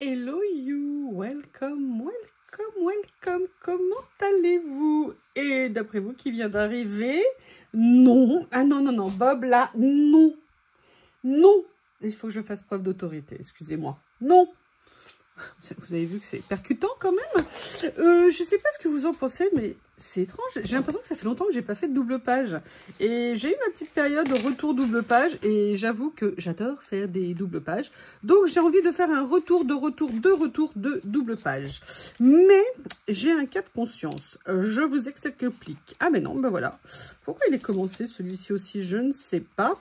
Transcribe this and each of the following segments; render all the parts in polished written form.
Hello you, welcome, welcome, welcome, comment allez-vous? Et d'après vous qui vient d'arriver, non, ah non, non, non, Bob là, non, non, il faut que je fasse preuve d'autorité, excusez-moi, non. Vous avez vu que c'est percutant quand même. Je sais pas ce que vous en pensez, mais c'est étrange. J'ai l'impression que ça fait longtemps que j'ai pas fait de double page. Et j'ai eu ma petite période de retour double page. Et j'avoue que j'adore faire des doubles pages. Donc j'ai envie de faire un retour de double page. Mais j'ai un cas de conscience. Je vous explique. Ah mais non, ben voilà. Pourquoi il est commencé celui-ci aussi? Je ne sais pas.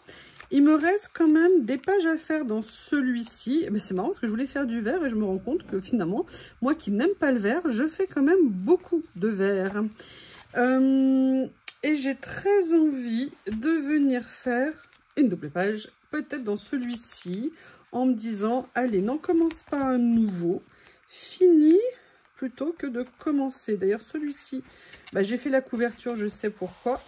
Il me reste quand même des pages à faire dans celui-ci. C'est marrant parce que je voulais faire du vert et je me rends compte que finalement, moi qui n'aime pas le vert, je fais quand même beaucoup de vert. Et j'ai très envie de venir faire une double page, peut-être dans celui-ci, en me disant, allez, n'en commence pas un nouveau, finis plutôt que de commencer. D'ailleurs, celui-ci, j'ai fait la couverture, je sais pourquoi.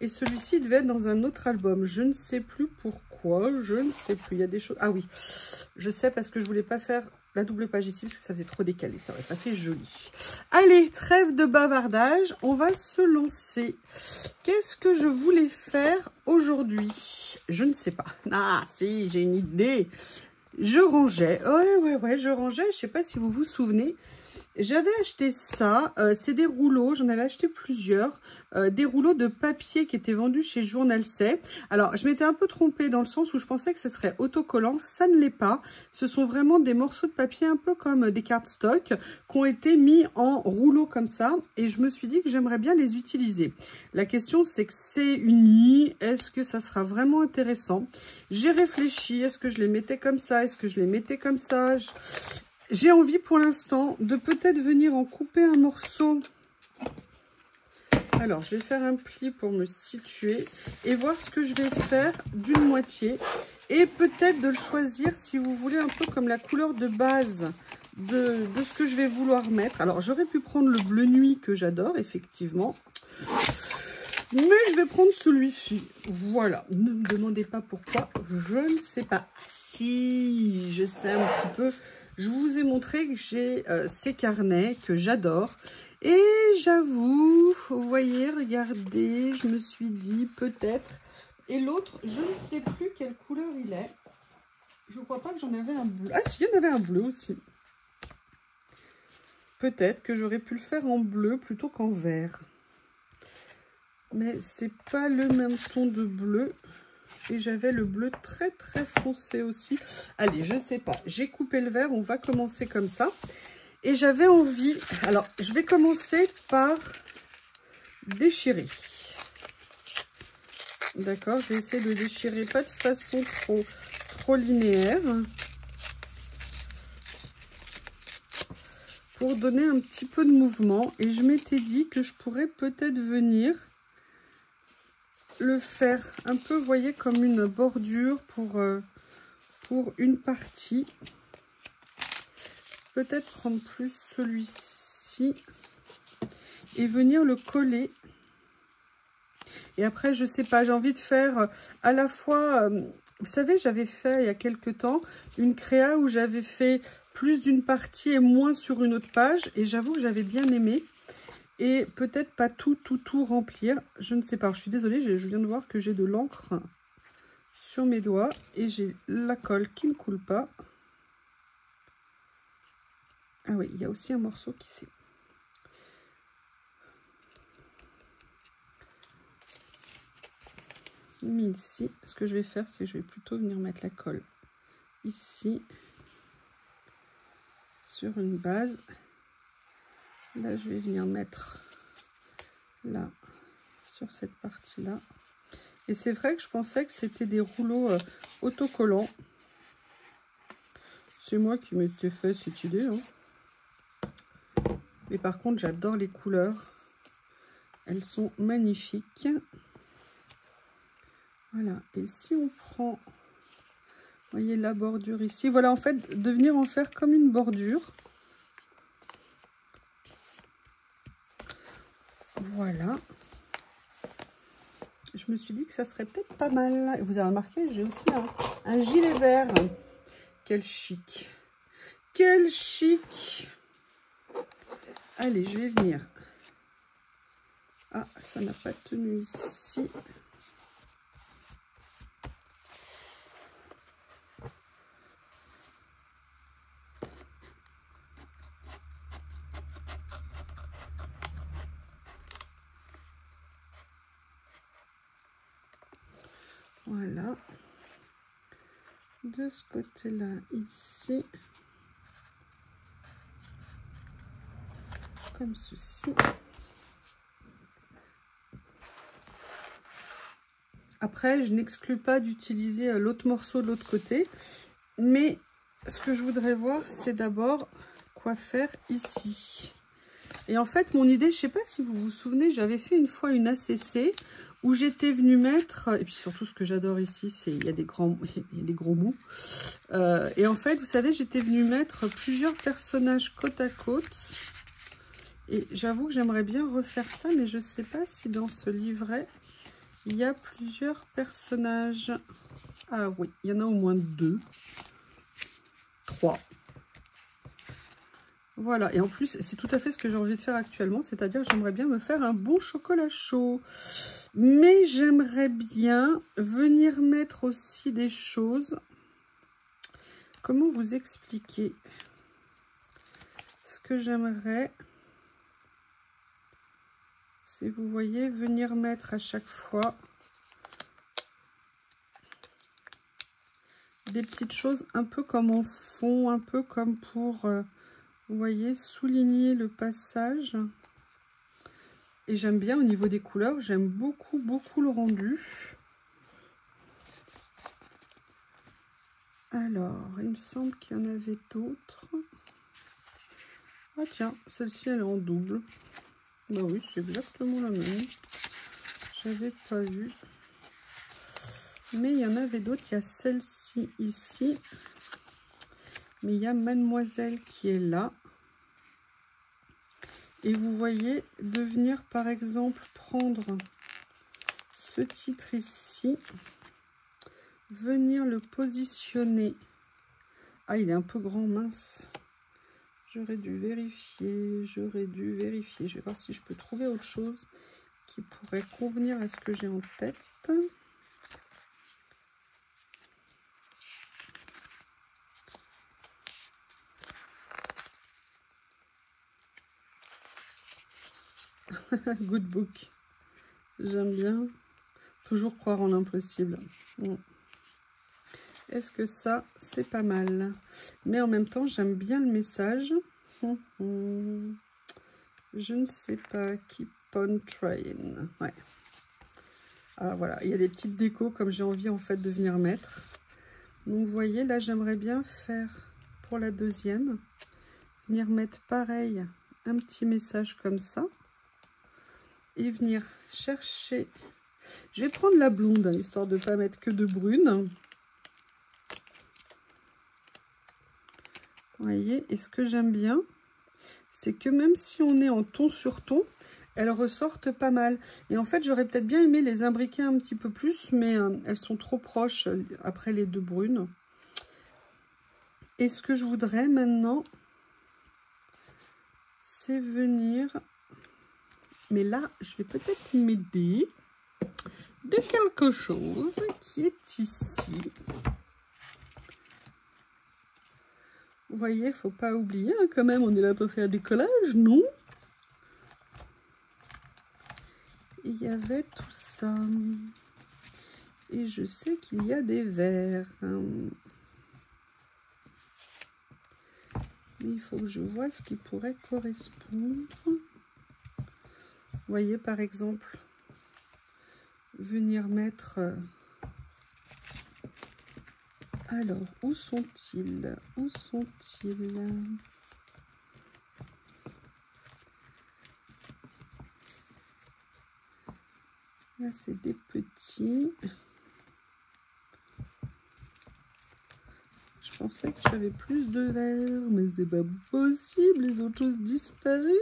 Et celui-ci devait être dans un autre album. Je ne sais plus pourquoi, je ne sais plus. Il y a des choses... Ah oui, je sais parce que je voulais pas faire la double page ici parce que ça faisait trop décalé. Ça aurait pas fait joli. Allez, trêve de bavardage. On va se lancer. Qu'est-ce que je voulais faire aujourd'hui? Je ne sais pas. Ah si, j'ai une idée. Je rangeais. Ouais, je rangeais. Je sais pas si vous vous souvenez. J'avais acheté ça, c'est des rouleaux, j'en avais acheté plusieurs, des rouleaux de papier qui étaient vendus chez Journal C. Alors, je m'étais un peu trompée dans le sens où je pensais que ce serait autocollant, ça ne l'est pas. Ce sont vraiment des morceaux de papier un peu comme des cardstock qui ont été mis en rouleau comme ça et je me suis dit que j'aimerais bien les utiliser. La question c'est que c'est uni, est-ce que ça sera vraiment intéressant? J'ai réfléchi, est-ce que je les mettais comme ça, est-ce que je les mettais comme ça? J'ai envie pour l'instant de peut-être venir en couper un morceau. Alors, je vais faire un pli pour me situer et voir ce que je vais faire d'une moitié. Et peut-être de le choisir, si vous voulez, un peu comme la couleur de base de ce que je vais vouloir mettre. Alors, j'aurais pu prendre le bleu nuit que j'adore, effectivement. Mais je vais prendre celui-ci. Voilà. Ne me demandez pas pourquoi. Je ne sais pas. Si, je sais un petit peu... Je vous ai montré que j'ai ces carnets que j'adore. Et j'avoue, vous voyez, regardez, je me suis dit peut-être. Et l'autre, je ne sais plus quelle couleur il est. Je ne crois pas que j'en avais un bleu. Ah si, il y en avait un bleu aussi. Peut-être que j'aurais pu le faire en bleu plutôt qu'en vert. Mais c'est pas le même ton de bleu. Et j'avais le bleu très très foncé aussi. Allez, je sais pas. J'ai coupé le vert. On va commencer comme ça. Et j'avais envie... Alors, je vais commencer par déchirer. D'accord, je vais essayer de déchirer pas de façon trop linéaire. Pour donner un petit peu de mouvement. Et je m'étais dit que je pourrais peut-être venir... le faire un peu, vous voyez, comme une bordure pour une partie. Peut-être prendre plus celui-ci et venir le coller. Et après, je sais pas, j'ai envie de faire à la fois... vous savez, j'avais fait il y a quelques temps une créa où j'avais fait plus d'une partie et moins sur une autre page. Et j'avoue que j'avais bien aimé. Et peut-être pas tout remplir. Je ne sais pas. Je suis désolée, je viens de voir que j'ai de l'encre sur mes doigts. Et j'ai la colle qui ne coule pas. Ah oui, il y a aussi un morceau qui s'est... mis ici. Ce que je vais faire, c'est que je vais plutôt venir mettre la colle ici. Sur une base. Là, je vais venir mettre là, sur cette partie-là. Et c'est vrai que je pensais que c'était des rouleaux autocollants. C'est moi qui m'étais fait cette idée. Hein. Mais par contre, j'adore les couleurs. Elles sont magnifiques. Voilà. Et si on prend, vous voyez la bordure ici. Voilà, en fait, de venir en faire comme une bordure. Voilà. Je me suis dit que ça serait peut-être pas mal. Vous avez remarqué, j'ai aussi un gilet vert. Quel chic. Quel chic! Allez, je vais venir. Ah, ça n'a pas tenu ici. Voilà. De ce côté-là, ici. Comme ceci. Après, je n'exclus pas d'utiliser l'autre morceau de l'autre côté. Mais ce que je voudrais voir, c'est d'abord quoi faire ici. Et en fait, mon idée, je ne sais pas si vous vous souvenez, j'avais fait une fois une ACC où j'étais venue mettre, et puis surtout ce que j'adore ici, c'est il y a des gros mots. Et en fait, vous savez, j'étais venue mettre plusieurs personnages côte à côte. Et j'avoue que j'aimerais bien refaire ça, mais je ne sais pas si dans ce livret, il y a plusieurs personnages. Ah oui, il y en a au moins 2, 3. Voilà, et en plus, c'est tout à fait ce que j'ai envie de faire actuellement, c'est-à-dire que j'aimerais bien me faire un bon chocolat chaud. Mais j'aimerais bien venir mettre aussi des choses. Comment vous expliquer? Ce que j'aimerais, c'est, vous voyez, venir mettre à chaque fois des petites choses un peu comme en fond, un peu comme pour... vous voyez, souligner le passage. Et j'aime bien au niveau des couleurs, j'aime beaucoup, beaucoup le rendu. Alors, il me semble qu'il y en avait d'autres. Ah tiens, celle-ci, elle est en double. Bah oui, c'est exactement la même. J'avais pas vu. Mais il y en avait d'autres. Il y a celle-ci ici. Mais il y a Mademoiselle qui est là. Et vous voyez, de venir par exemple prendre ce titre ici, venir le positionner. Ah, il est un peu grand, mince. J'aurais dû vérifier, Je vais voir si je peux trouver autre chose qui pourrait convenir à ce que j'ai en tête. Good book. J'aime bien. Toujours croire en l'impossible. Est-ce que ça, c'est pas mal? Mais en même temps, j'aime bien le message. Je ne sais pas. Keep on trying. Ouais. Ah, voilà. Il y a des petites décos comme j'ai envie en fait de venir mettre. Donc, vous voyez, là, j'aimerais bien faire pour la deuxième. Venir mettre pareil, un petit message comme ça. Et venir chercher... Je vais prendre la blonde, hein, histoire de ne pas mettre que de brune. Vous voyez, et ce que j'aime bien, c'est que même si on est en ton sur ton, elles ressortent pas mal. Et en fait, j'aurais peut-être bien aimé les imbriquer un petit peu plus, mais elles sont trop proches après les deux brunes. Et ce que je voudrais maintenant, c'est venir... Mais là, je vais peut-être m'aider de quelque chose qui est ici. Vous voyez, il ne faut pas oublier, hein, quand même, on est là pour faire des collages, non? Il y avait tout ça. Et je sais qu'il y a des verres. Mais il faut que je vois ce qui pourrait correspondre. Vous voyez, par exemple, venir mettre... Alors, où sont-ils? Où sont-ils? Là, c'est des petits. Je pensais que j'avais plus de verres, mais c'est pas possible, ils ont tous disparu.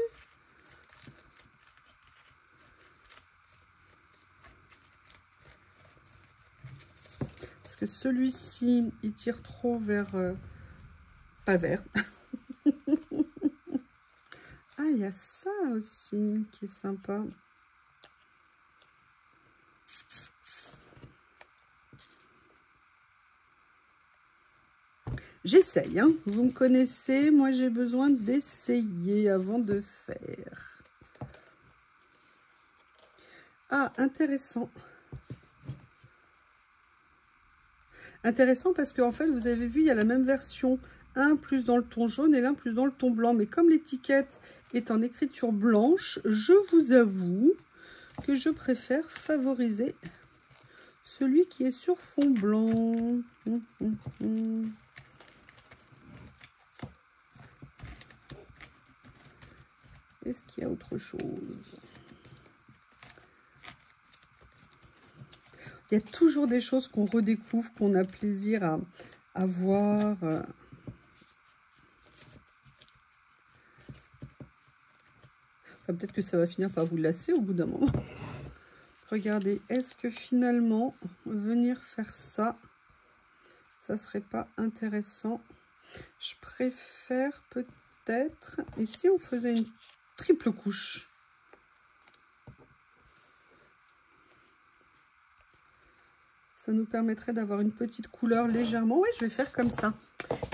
Parce que celui-ci, il tire trop vers... pas vert, il y a ça aussi qui est sympa. J'essaye, hein. Vous me connaissez, moi j'ai besoin d'essayer avant de faire. Ah, intéressant. Intéressant parce qu'en fait, vous avez vu, il y a la même version, un plus dans le ton jaune et l'un plus dans le ton blanc. Mais comme l'étiquette est en écriture blanche, je vous avoue que je préfère favoriser celui qui est sur fond blanc. Est-ce qu'il y a autre chose? Il y a toujours des choses qu'on redécouvre, qu'on a plaisir à voir. Enfin, peut-être que ça va finir par vous lasser au bout d'un moment. Regardez, est-ce que finalement, venir faire ça, ça serait pas intéressant? Je préfère peut-être... Et si on faisait une triple couche? Ça nous permettrait d'avoir une petite couleur légèrement... Oui, je vais faire comme ça.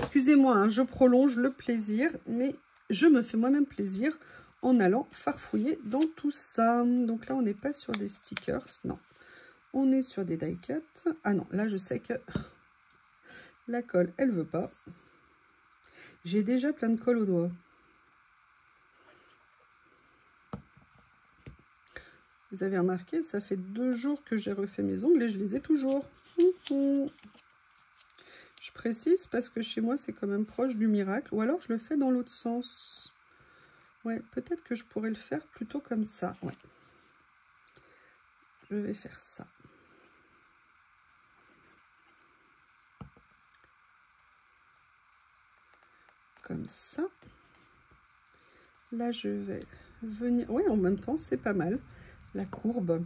Excusez-moi, hein, je prolonge le plaisir, mais je me fais moi-même plaisir en allant farfouiller dans tout ça. Donc là, on n'est pas sur des stickers, non. On est sur des die cuts. Ah non, là, je sais que la colle, elle veut pas. J'ai déjà plein de colle aux doigts. Vous avez remarqué, ça fait 2 jours que j'ai refait mes ongles et je les ai toujours. Je précise parce que chez moi, c'est quand même proche du miracle. Ou alors, je le fais dans l'autre sens. Ouais, peut-être que je pourrais le faire plutôt comme ça. Ouais. Je vais faire ça. Comme ça. Là, je vais venir... Oui, en même temps, c'est pas mal. La courbe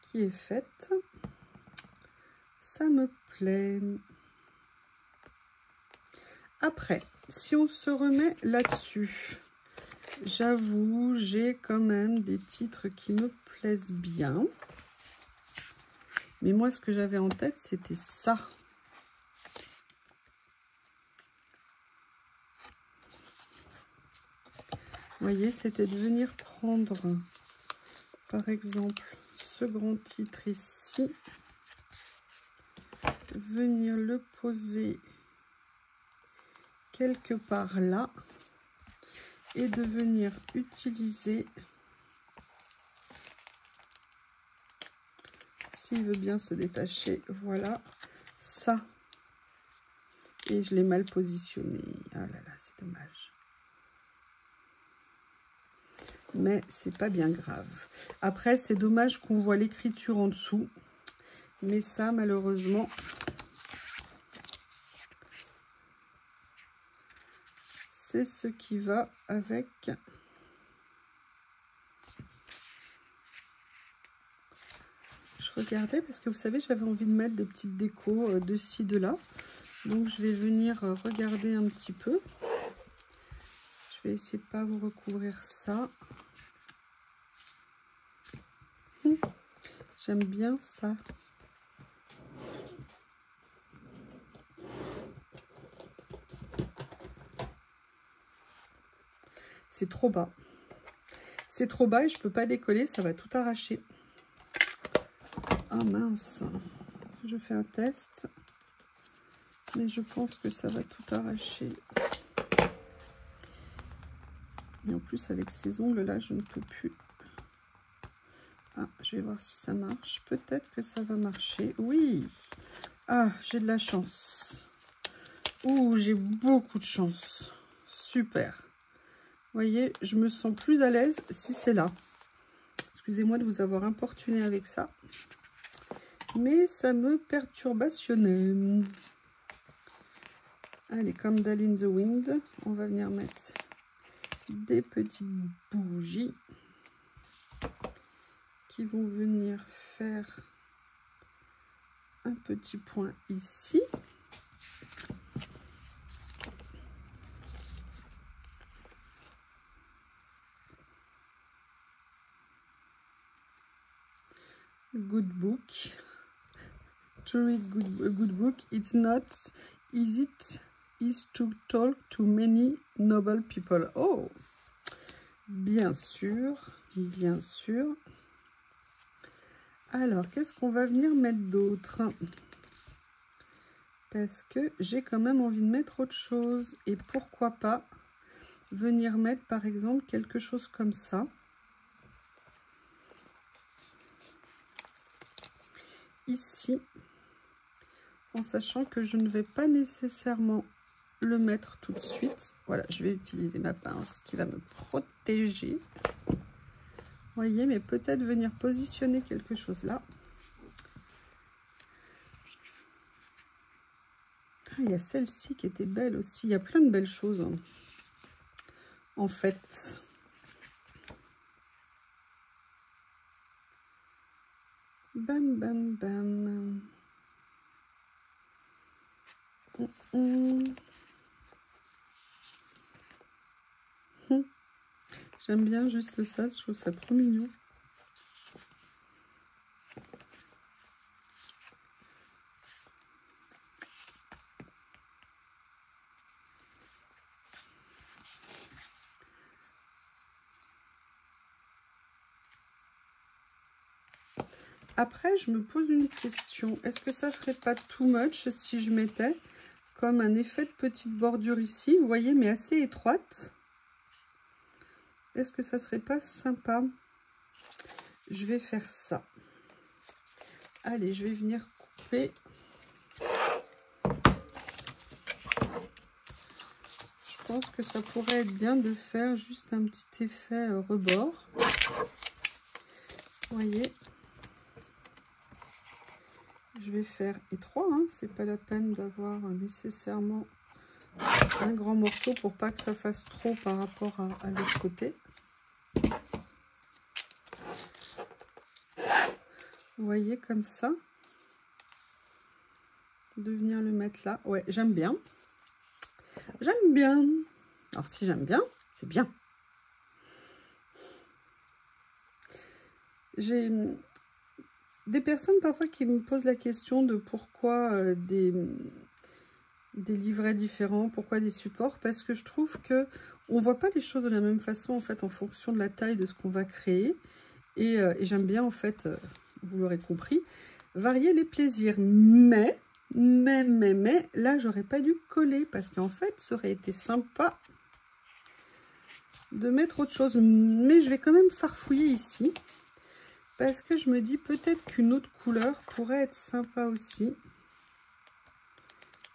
qui est faite, ça me plaît. Après, si on se remet là-dessus, j'avoue, j'ai quand même des titres qui me plaisent bien. Mais moi, ce que j'avais en tête, c'était ça. Vous voyez, c'était de venir prendre, par exemple, ce grand titre ici, venir le poser quelque part là, et de venir utiliser, s'il veut bien se détacher, voilà, ça. Et je l'ai mal positionné. Ah là là, c'est dommage. Mais c'est pas bien grave. Après, c'est dommage qu'on voit l'écriture en dessous. Mais ça, malheureusement, c'est ce qui va avec. Je regardais parce que vous savez, j'avais envie de mettre des petites décos de ci, de là. Donc, je vais venir regarder un petit peu. Je vais essayer de ne pas vous recouvrir ça. J'aime bien ça. C'est trop bas. C'est trop bas et je ne peux pas décoller, ça va tout arracher. Ah mince. Je fais un test. Mais je pense que ça va tout arracher. Et en plus, avec ces ongles-là, je ne peux plus. Ah, je vais voir si ça marche. Peut-être que ça va marcher. Oui. Ah, j'ai de la chance. Ouh, j'ai beaucoup de chance. Super. Vous voyez, je me sens plus à l'aise si c'est là. Excusez-moi de vous avoir importuné avec ça. Mais ça me perturbationnait. Allez, comme Dall in the Wind, on va venir mettre des petites bougies qui vont venir faire un petit point ici. good book. To read a good book, it's not easy to talk to many noble people. Oh, bien sûr, bien sûr. Alors, qu'est-ce qu'on va venir mettre d'autre? Parce que j'ai quand même envie de mettre autre chose. Et pourquoi pas venir mettre, par exemple, quelque chose comme ça. Ici. En sachant que je ne vais pas nécessairement le mettre tout de suite. Voilà, je vais utiliser ma pince qui va me protéger. Vous voyez, mais peut-être venir positionner quelque chose là. Ah, il y a celle-ci qui était belle aussi. Il y a plein de belles choses, hein, en fait. Bam, bam, bam. J'aime bien juste ça, je trouve ça trop mignon. Après, je me pose une question. Est-ce que ça ferait pas too much si je mettais comme un effet de petite bordure ici, vous voyez, mais assez étroite? Est-ce que ça serait pas sympa? Je vais faire ça. Allez, je vais venir couper. Je pense que ça pourrait être bien de faire juste un petit effet rebord. Vous voyez, je vais faire étroit, hein. C'est pas la peine d'avoir nécessairement un grand morceau pour pas que ça fasse trop par rapport à l'autre côté. Vous voyez, comme ça. De venir le mettre là. Ouais, j'aime bien. J'aime bien. Alors, si j'aime bien, c'est bien. J'ai des personnes parfois qui me posent la question de pourquoi des livrets différents, pourquoi des supports, parce que je trouve que on voit pas les choses de la même façon en fait en fonction de la taille de ce qu'on va créer, et j'aime bien en fait, vous l'aurez compris, varier les plaisirs, mais là j'aurais pas dû coller parce qu'en fait ça aurait été sympa de mettre autre chose, mais je vais quand même farfouiller ici parce que je me dis peut-être qu'une autre couleur pourrait être sympa aussi,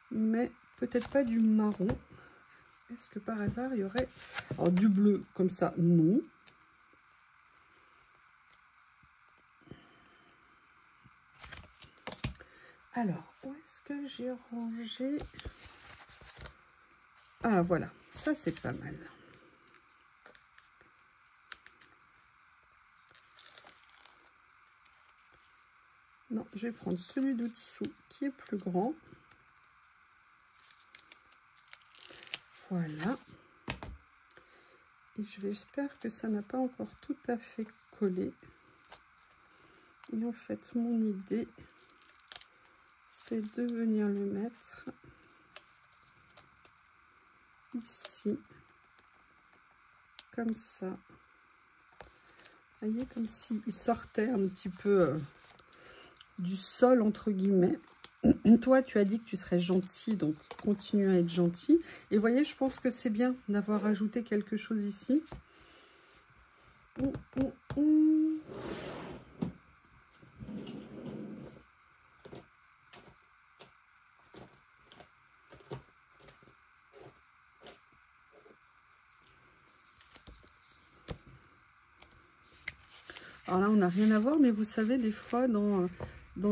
mais peut-être pas du marron. Est-ce que par hasard il y aurait alors du bleu comme ça? Non. Alors où est-ce que j'ai rangé? Ah voilà, ça c'est pas mal. Non, je vais prendre celui de dessous qui est plus grand. Voilà. Et j'espère que ça n'a pas encore tout à fait collé. Et en fait, mon idée, c'est de venir le mettre ici, comme ça. Vous voyez, comme s'il sortait un petit peu du sol, entre guillemets. Toi, tu as dit que tu serais gentil, donc continue à être gentil. Et vous voyez, je pense que c'est bien d'avoir ajouté quelque chose ici. Alors là, on n'a rien à voir, mais vous savez, des fois, dans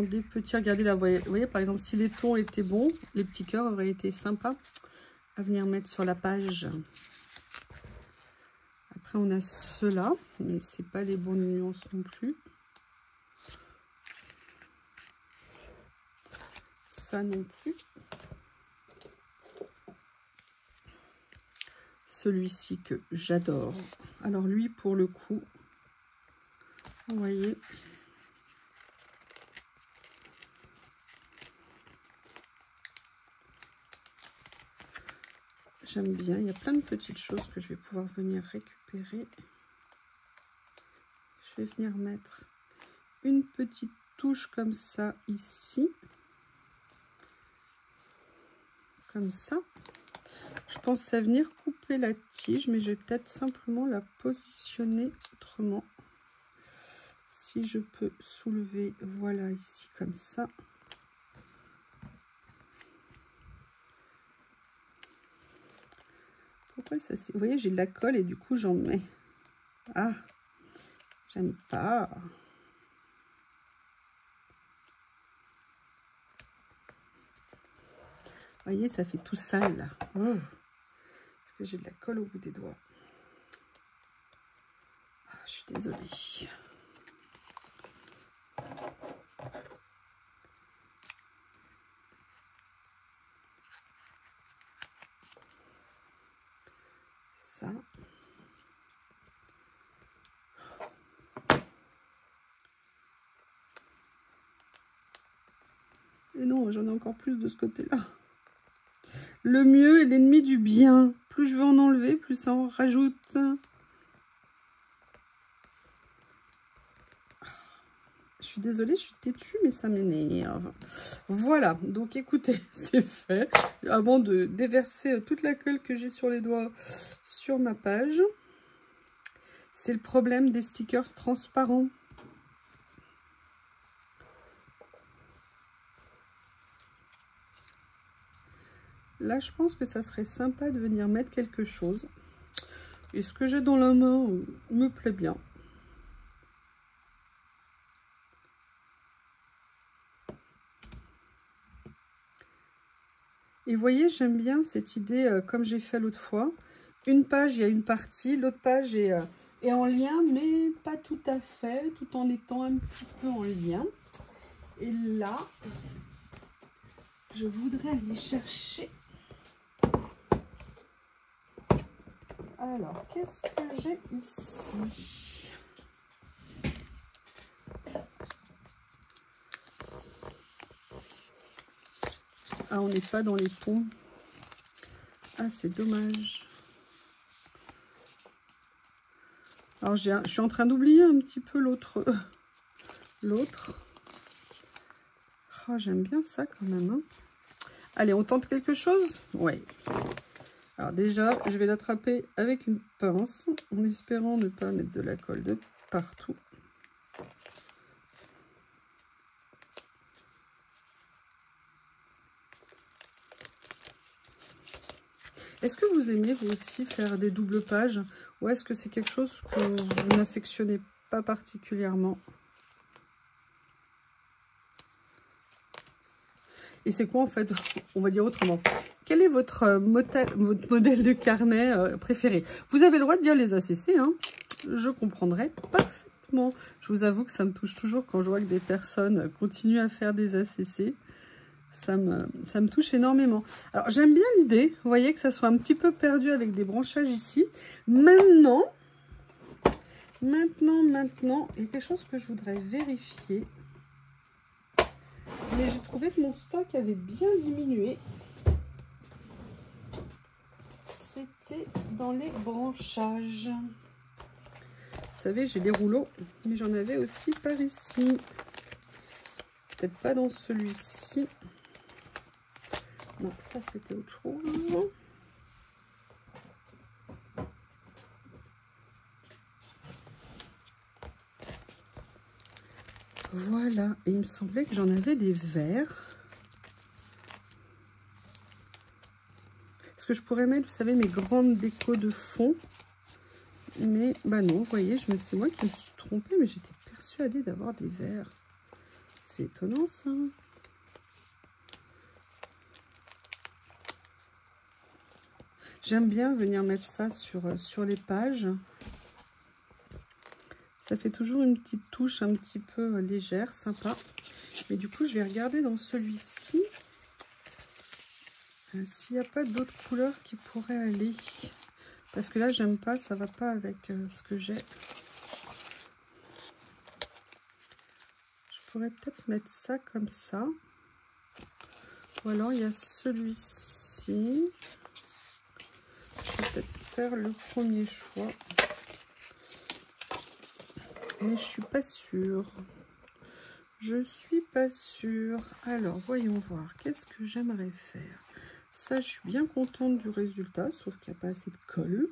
des petits... Regardez là, vous voyez, par exemple, si les tons étaient bons, les petits cœurs auraient été sympas à venir mettre sur la page. Après, on a ceux-là, mais c'est pas les bonnes nuances non plus. Ça non plus. Celui-ci que j'adore. Alors lui, pour le coup, vous voyez, J'aime bien, il y a plein de petites choses que je vais pouvoir venir récupérer. Je vais venir mettre une petite touche comme ça ici. Comme ça. Je pensais venir couper la tige, mais je vais peut-être simplement la positionner autrement. Si je peux soulever, voilà, ici comme ça. Pourquoi ça c'est... Vous voyez, j'ai de la colle et du coup j'en mets. Ah, j'aime pas. Vous voyez, ça fait tout sale là. Oh, parce que j'ai de la colle au bout des doigts. Ah, je suis désolée. Ça. Et non, j'en ai encore plus de ce côté-là. Le mieux est l'ennemi du bien. Plus je veux en enlever, plus ça en rajoute. Je suis désolée, je suis têtue, mais ça m'énerve. Voilà, donc écoutez, c'est fait. Avant de déverser toute la colle que j'ai sur les doigts sur ma page. C'est le problème des stickers transparents. Là, je pense que ça serait sympa de venir mettre quelque chose. Et ce que j'ai dans la main me plaît bien. Et vous voyez, j'aime bien cette idée, comme j'ai fait l'autre fois. Une page, il y a une partie, l'autre page est en lien, mais pas tout à fait, tout en étant un petit peu en lien. Et là, je voudrais aller chercher... Alors, qu'est-ce que j'ai ici? Ah, on n'est pas dans les tons. Ah, c'est dommage. Alors, je suis en train d'oublier un petit peu l'autre. Oh, j'aime bien ça quand même. Hein. Allez, on tente quelque chose? Ouais. Alors déjà, je vais l'attraper avec une pince, en espérant ne pas mettre de la colle de partout. Est-ce que vous aimez vous aussi faire des doubles pages? Ou est-ce que c'est quelque chose que vous n'affectionnez pas particulièrement? Et c'est quoi en fait? On va dire autrement. Quel est votre modèle de carnet préféré? Vous avez le droit de dire les ACC, hein? Je comprendrai parfaitement. Je vous avoue que ça me touche toujours quand je vois que des personnes continuent à faire des ACC. Ça me touche énormément. Alors, j'aime bien l'idée, vous voyez, que ça soit un petit peu perdu avec des branchages ici. Maintenant, il y a quelque chose que je voudrais vérifier. Mais j'ai trouvé que mon stock avait bien diminué. C'était dans les branchages. Vous savez, j'ai des rouleaux, mais j'en avais aussi par ici. Peut-être pas dans celui-ci. Non, ça c'était autre chose. Voilà, et il me semblait que j'en avais des verts. Est-ce que je pourrais mettre, vous savez, mes grandes décos de fond? Mais, bah non, vous voyez, c'est moi qui me suis trompée, mais j'étais persuadée d'avoir des verts. C'est étonnant, ça. J'aime bien venir mettre ça sur les pages. Ça fait toujours une petite touche un petit peu légère, sympa. Mais du coup, je vais regarder dans celui-ci s'il n'y a pas d'autres couleurs qui pourraient aller. Parce que là, j'aime pas, ça va pas avec ce que j'ai. Je pourrais peut-être mettre ça comme ça. Ou alors, il y a celui-ci. faire le premier choix. Mais je suis pas sûre. Je suis pas sûre. Alors, voyons voir. Qu'est-ce que j'aimerais faire? Ça, je suis bien contente du résultat, sauf qu'il n'y a pas assez de colle.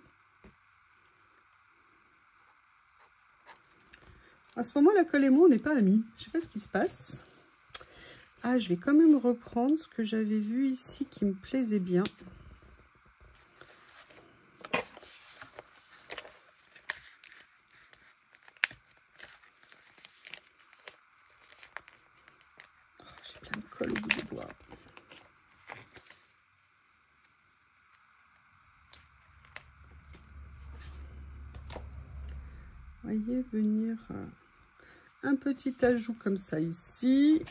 À ce moment, la colle et moi, on n'est pas amis. Je sais pas ce qui se passe. Ah, je vais quand même reprendre ce que j'avais vu ici qui me plaisait bien. J'ai plein de colle au bout des doigts. Voyez, venir un petit ajout comme ça ici.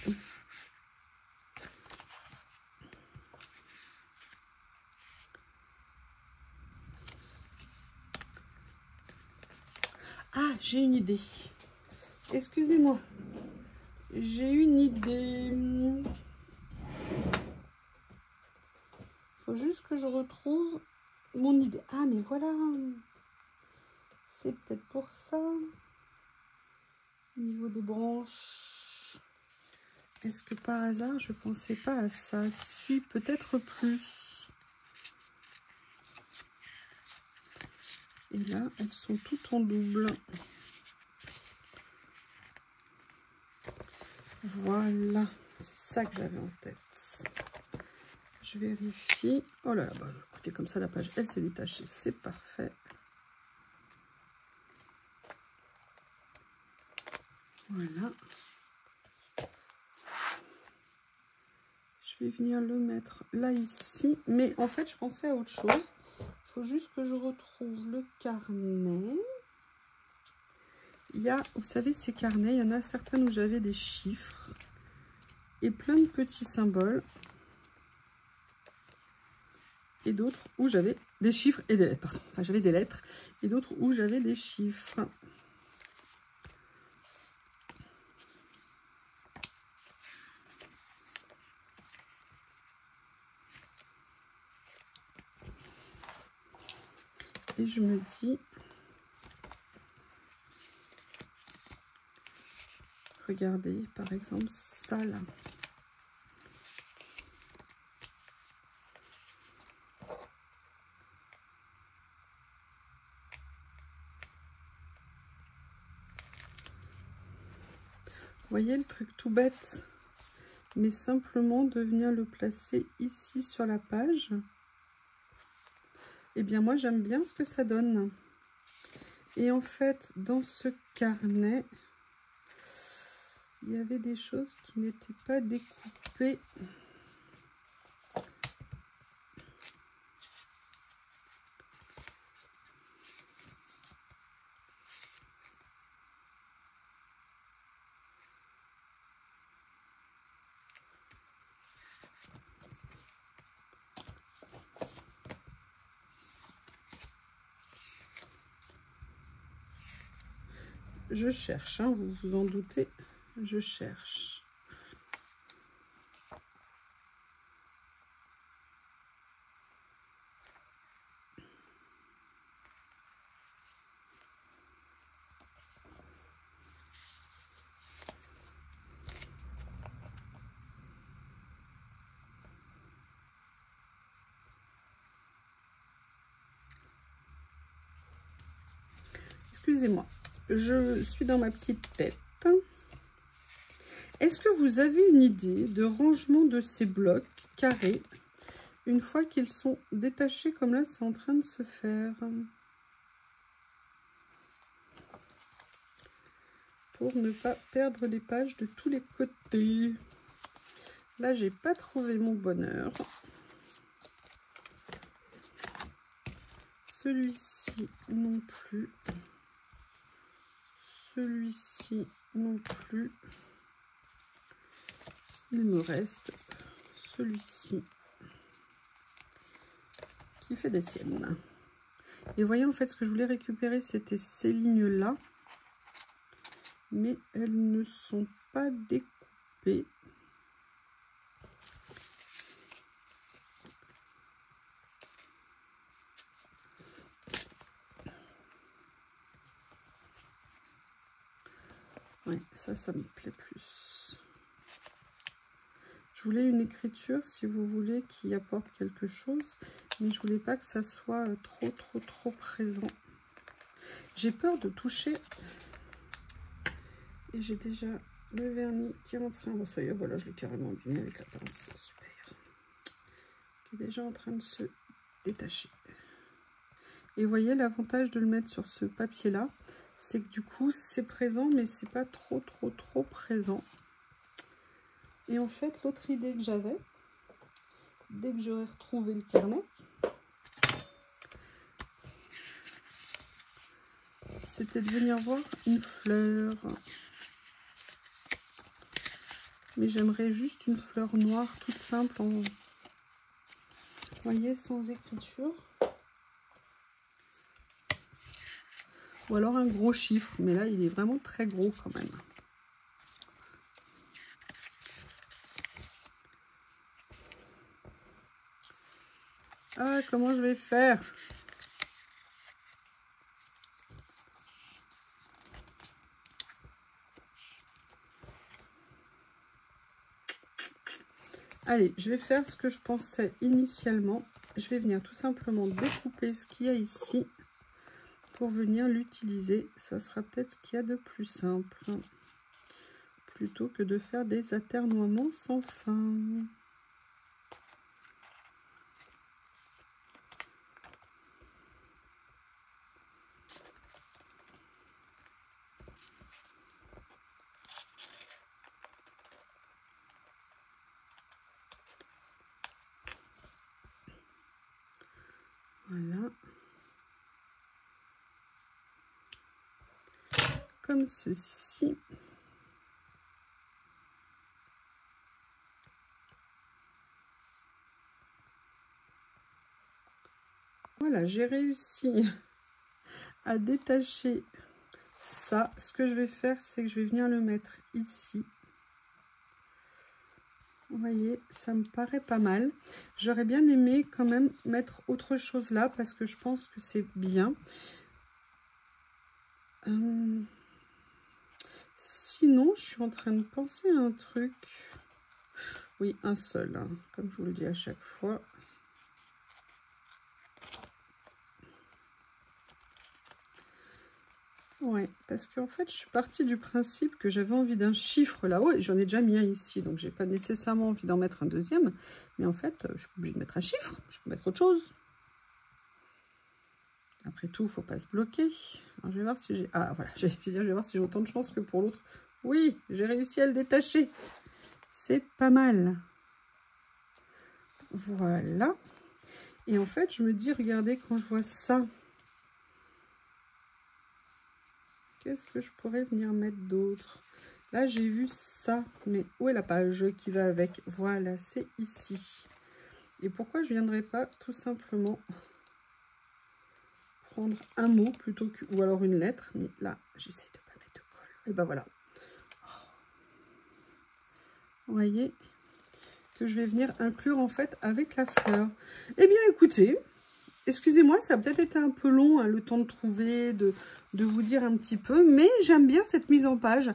Ah, j'ai une idée. Excusez-moi. J'ai une idée. Faut juste que je retrouve mon idée. Ah, mais voilà. C'est peut-être pour ça. Au niveau des branches. Est-ce que par hasard, je pensais pas à ça? Si, peut-être plus. Et là, elles sont toutes en double. Voilà. C'est ça que j'avais en tête. Je vérifie. Oh là là, bah, écoutez, comme ça, la page, elle s'est détachée. C'est parfait. Voilà. Je vais venir le mettre là, ici. Mais en fait, je pensais à autre chose. Il faut juste que je retrouve le carnet. Il y a, vous savez, ces carnets, il y en a certains où j'avais des chiffres et plein de petits symboles. Et d'autres où j'avais des chiffres et des lettres. Pardon. Enfin, j'avais des lettres. Et d'autres où j'avais des chiffres. Et je me dis, regardez, par exemple, ça là. Vous voyez le truc tout bête, mais simplement de venir le placer ici sur la page. Eh bien, moi, j'aime bien ce que ça donne. Et en fait, dans ce carnet, il y avait des choses qui n'étaient pas découpées. Je cherche, hein, vous vous en doutez, je cherche. Excusez-moi, je suis dans ma petite tête. Est-ce que vous avez une idée de rangement de ces blocs carrés une fois qu'ils sont détachés comme là, c'est en train de se faire? Pour ne pas perdre les pages de tous les côtés. Là, j'ai pas trouvé mon bonheur. Celui-ci non plus. Celui-ci non plus. Il me reste celui-ci qui fait des siennes. Et voyez, en fait, ce que je voulais récupérer, c'était ces lignes-là. Mais elles ne sont pas découpées. Ouais, ça me plaît plus. Je voulais une écriture, si vous voulez, qui apporte quelque chose, mais je voulais pas que ça soit trop présent. J'ai peur de toucher. Et j'ai déjà le vernis qui est en train... Bon, ça y est, voilà, je l'ai carrément abîmé avec la pince. Super. Qui est déjà en train de se détacher. Et vous voyez, l'avantage de le mettre sur ce papier-là, c'est que du coup, c'est présent, mais c'est pas trop présent. Et en fait, l'autre idée que j'avais, dès que j'aurai retrouvé le carnet, c'était de venir voir une fleur. Mais j'aimerais juste une fleur noire toute simple, vous voyez, sans écriture. Ou alors un gros chiffre, mais là, il est vraiment très gros quand même. Ah, comment je vais faire? Allez, je vais faire ce que je pensais initialement. Je vais venir tout simplement découper ce qu'il y a ici pour venir l'utiliser. Ça sera peut-être ce qu'il y a de plus simple, plutôt que de faire des aternoiements sans fin. Voilà. Comme ceci. Voilà, j'ai réussi à détacher ça. Ce que je vais faire, c'est que je vais venir le mettre ici. Vous voyez, ça me paraît pas mal. J'aurais bien aimé quand même mettre autre chose là parce que je pense que c'est bien. Sinon, je suis en train de penser à un truc. Oui, un seul, hein, comme je vous le dis à chaque fois. Ouais, parce qu'en fait, je suis partie du principe que j'avais envie d'un chiffre là-haut, et j'en ai déjà mis un ici, donc j'ai pas nécessairement envie d'en mettre un deuxième. Mais en fait, je suis pas obligée de mettre un chiffre, je peux mettre autre chose. Après tout, faut pas se bloquer. Alors, je vais voir si j'ai... Ah, voilà, je vais voir si j'ai autant de chance que pour l'autre. Oui, j'ai réussi à le détacher. C'est pas mal. Voilà. Et en fait, je me dis, regardez, quand je vois ça, qu'est-ce que je pourrais venir mettre d'autre? Là, j'ai vu ça, mais où est la page qui va avec? Voilà, c'est ici. Et pourquoi je ne viendrais pas tout simplement prendre un mot plutôt que... Ou alors une lettre, mais là, j'essaie de ne pas mettre de colle. Et ben voilà. Vous voyez que je vais venir inclure en fait avec la fleur. Eh bien, écoutez... Excusez-moi, ça a peut-être été un peu long, hein, le temps de trouver, de vous dire un petit peu, mais j'aime bien cette mise en page.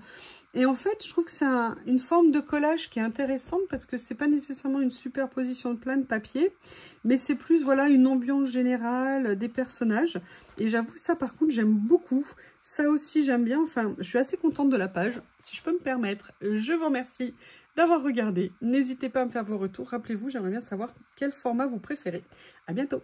Et en fait, je trouve que c'est une forme de collage qui est intéressante parce que c'est pas nécessairement une superposition de plein de papier, mais c'est plus, voilà, une ambiance générale des personnages. Et j'avoue, ça par contre, j'aime beaucoup. Ça aussi, j'aime bien. Enfin, je suis assez contente de la page, si je peux me permettre. Je vous remercie d'avoir regardé. N'hésitez pas à me faire vos retours. Rappelez-vous, j'aimerais bien savoir quel format vous préférez. À bientôt.